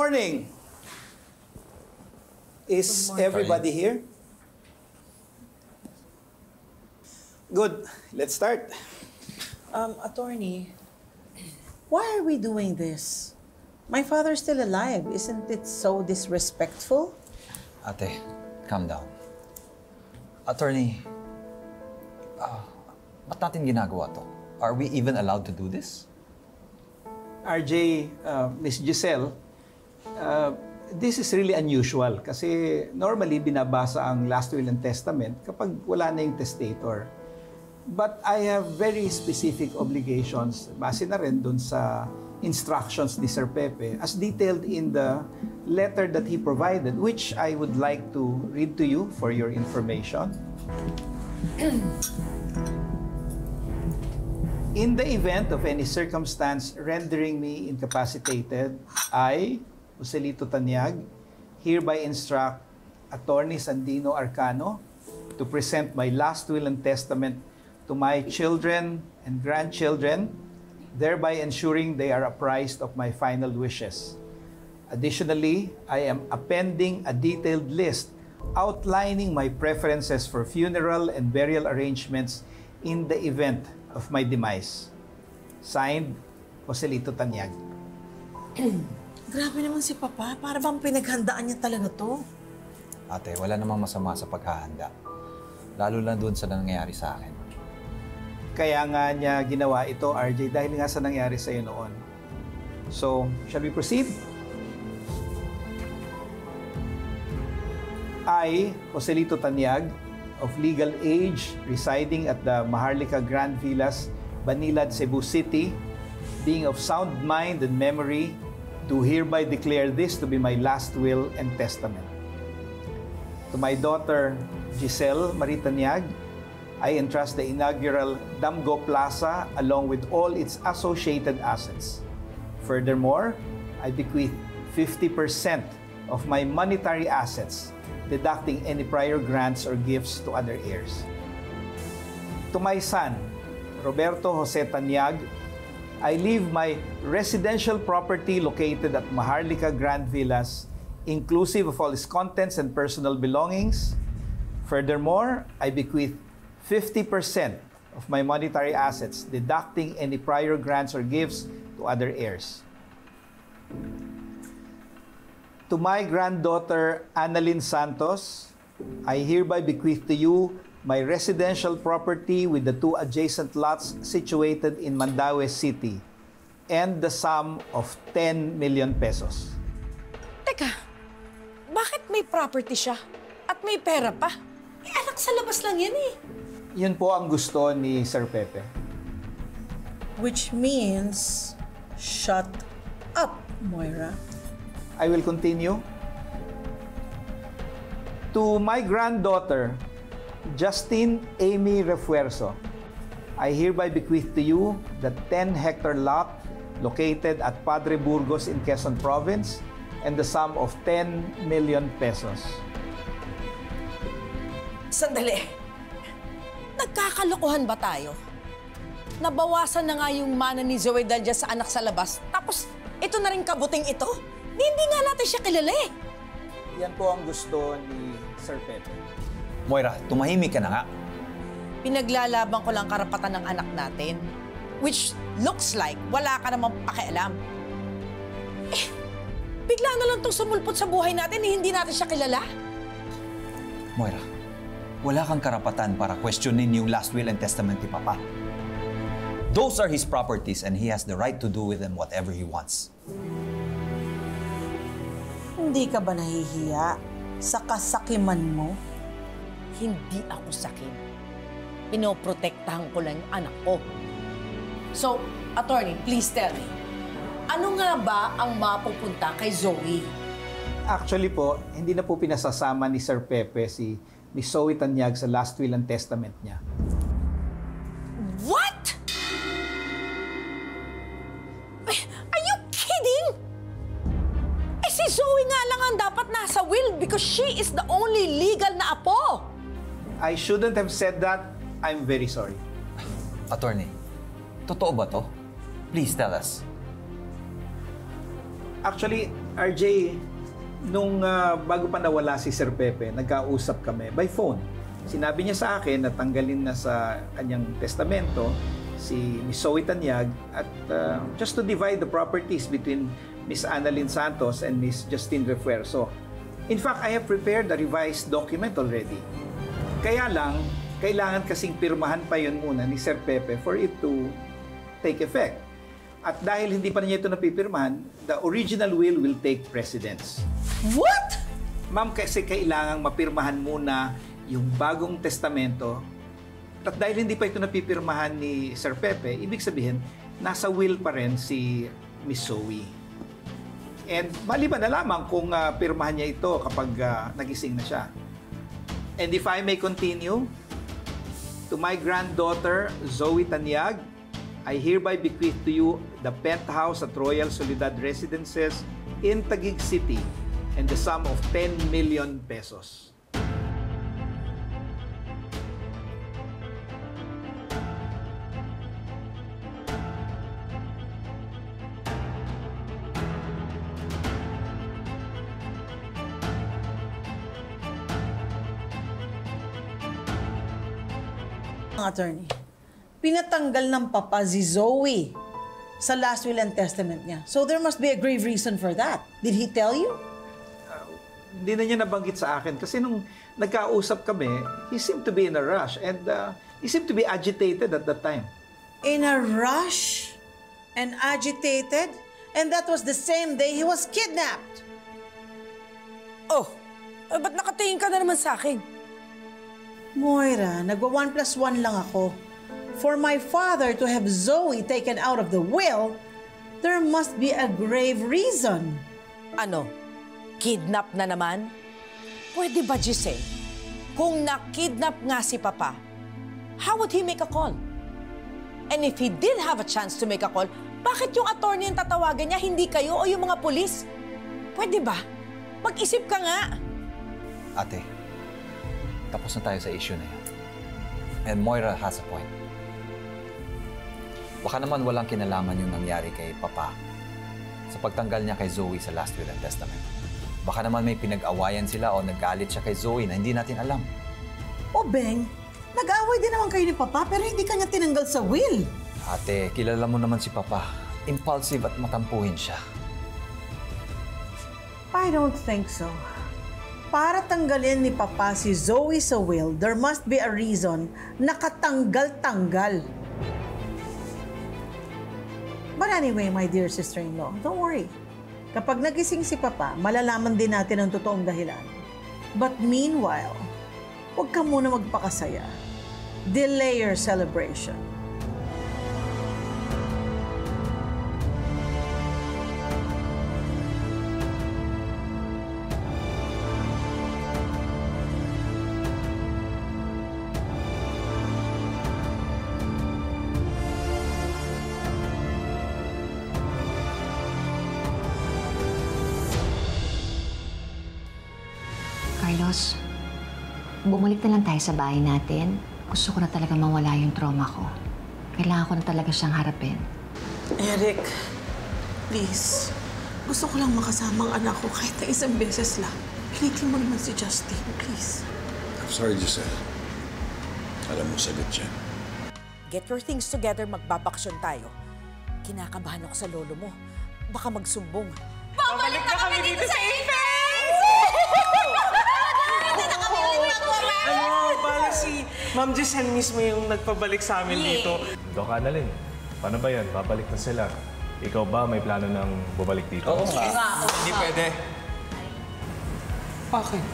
morning. Is everybody here? Good. Let's start. Attorney, why are we doing this? My father's still alive. Isn't it so disrespectful? Ate, calm down. Attorney, ba't natin ginagawa to? Are we even allowed to do this? RJ, Miss Giselle, this is really unusual kasi normally binabasa ang last will and testament kapag wala na yung testator. But I have very specific obligations, base na rin dun sa instructions ni Sir Pepe as detailed in the letter that he provided, which I would like to read to you for your information. In the event of any circumstance rendering me incapacitated, I, Joselito Tanyag, hereby instruct Attorney Sandino Arcano to present my last will and testament to my children and grandchildren, thereby ensuring they are apprised of my final wishes. Additionally, I am appending a detailed list outlining my preferences for funeral and burial arrangements in the event of my demise. Signed, Joselito Tanyag. Grabe naman si Papa. Para bang pinaghandaan niya talaga to? Ate, wala namang masama sa paghahanda. Lalo lang doon sa nangyayari sa akin. Kaya nga niya ginawa ito, RJ, dahil nga sa nangyari sa iyo noon. So, shall we proceed? I, Joselito Tanyag, of legal age, residing at the Maharlika Grand Villas, Banilad, Cebu City, being of sound mind and memory, do hereby declare this to be my last will and testament. To my daughter, Giselle Marie Tanyag, I entrust the inaugural Damgo Plaza along with all its associated assets. Furthermore, I bequeath 50% of my monetary assets, deducting any prior grants or gifts to other heirs. To my son, Roberto Jose Tanyag, I leave my residential property located at Maharlika Grand Villas, inclusive of all its contents and personal belongings. Furthermore, I bequeath 50% of my monetary assets, deducting any prior grants or gifts to other heirs. To my granddaughter, Annalyn Santos, I hereby bequeath to you my residential property with the 2 adjacent lots situated in Mandaue City and the sum of 10 million pesos. Teka, bakit may property siya at may pera pa? Anak sa labas lang yan eh. Yun po ang gusto ni Sir Pepe. Which means, shut up, Moira. I will continue. To my granddaughter, Justine Amy Refuerzo, I hereby bequeath to you the 10-hectare lot located at Padre Burgos in Quezon Province and the sum of 10 million pesos. Sandali. Nagkakalokohan ba tayo? Nabawasan na nga yung mana ni Zoe Dalja sa anak sa labas, tapos ito na rin kabuting ito? Hindi nga natin siya kilala eh. Yan po ang gusto ni Sir Pepe. Moira, tumahimik ka na nga. Pinaglalaban ko lang karapatan ng anak natin, which looks like wala ka namang pakialam. Eh, bigla na lang itong sumulpot sa buhay natin eh, hindi natin siya kilala. Moira, wala kang karapatan para questionin yung last will and testament ni Papa. Those are his properties and he has the right to do with them whatever he wants. Hindi ka ba nahihiya sa kasakiman mo? Hindi ako sakin. Pinoprotektahan ko lang yung anak ko. So, attorney, please tell me, ano nga ba ang mapupunta kay Zoe? Actually po, hindi na po pinasasama ni Sir Pepe si Miss Zoe Tanyag sa last will and testament niya. What? Are you kidding? Eh si Zoe nga lang ang dapat nasa will because she is the only legal na apo. I shouldn't have said that. I'm very sorry. Attorney, totoo ba to? Please tell us. Actually, RJ, nung bago pa nawala si Sir Pepe, nagkausap kami by phone. Sinabi niya sa akin na tanggalin na sa kanyang testamento si Miss Zoe Tanyag at just to divide the properties between Miss Annalyn Santos and Miss Justine Refuerzo. In fact, I have prepared a revised document already. Kaya lang, kailangan kasing pirmahan pa yun muna ni Sir Pepe for it to take effect. At dahil hindi pa niya ito napipirmahan, the original will take precedence. What? Ma'am, kasi kailangang mapirmahan muna yung bagong testamento. At dahil hindi pa ito napipirmahan ni Sir Pepe, ibig sabihin, nasa will pa rin si Miss Zoe. And maliban na lamang kung pirmahan niya ito kapag nagising na siya. And if I may continue, to my granddaughter, Zoe Tanyag, I hereby bequeath to you the penthouse at Royal Soledad Residences in Taguig City and the sum of 10 million pesos. Attorney, pinatanggal ng papa si Zoe sa last will and testament niya. So there must be a grave reason for that. Did he tell you? Hindi na niya nabanggit sa akin kasi nung nagkausap kami, he seemed to be in a rush and he seemed to be agitated at that time. In a rush and agitated? And that was the same day he was kidnapped. Oh, ba't nakatingin ka na naman sa akin? Moira, nagwa 1+1 lang ako. For my father to have Zoe taken out of the will, there must be a grave reason. Ano? Kidnap na naman? Pwede ba, Giselle? Kung na-kidnap nga si Papa, how would he make a call? And if he did have a chance to make a call, bakit yung attorney yung tatawagan niya, hindi kayo o yung mga pulis? Pwede ba? Mag-isip ka nga. Ate, tapos na tayo sa issue na yan. And Moira has a point. Baka naman walang kinalaman yung nangyari kay Papa sa pagtanggal niya kay Zoe sa last will and testament. Baka naman may pinag-awayan sila o naggalit siya kay Zoe na hindi natin alam. O Beng, nag-away din naman kayo ni Papa pero hindi kanya tinanggal sa will. Ate, kilala mo naman si Papa. Impulsive at matampuhin siya. I don't think so. Para tanggalin ni Papa si Zoe sa will, there must be a reason na katanggal-tanggal. But anyway, my dear sister-in-law, don't worry. Kapag nagising si Papa, malalaman din natin ang totoong dahilan. But meanwhile, huwag ka muna magpakasaya. Delay your celebration. Carlos, bumalik na lang tayo sa bahay natin. Gusto ko na talaga mawala yung trauma ko. Kailangan ko na talaga siyang harapin. Eric, please. Gusto ko lang makasama ang anak ko kahit na isang beses lang. Pilitin mo naman si Justin, please. I'm sorry, Giselle. Alam mo, sagot siya. Get your things together, magbabaksyon tayo. Kinakabahan ako sa lolo mo. Baka magsumbong. Babalik na kami dito sa Apex! Bala si Ma'am Giselle mismo yung nagpabalik sa amin dito. Doc Annalyn, paano ba yan? Babalik na sila. Ikaw ba may plano ng bumalik dito? Oo nga. Hindi pwede. Bakit?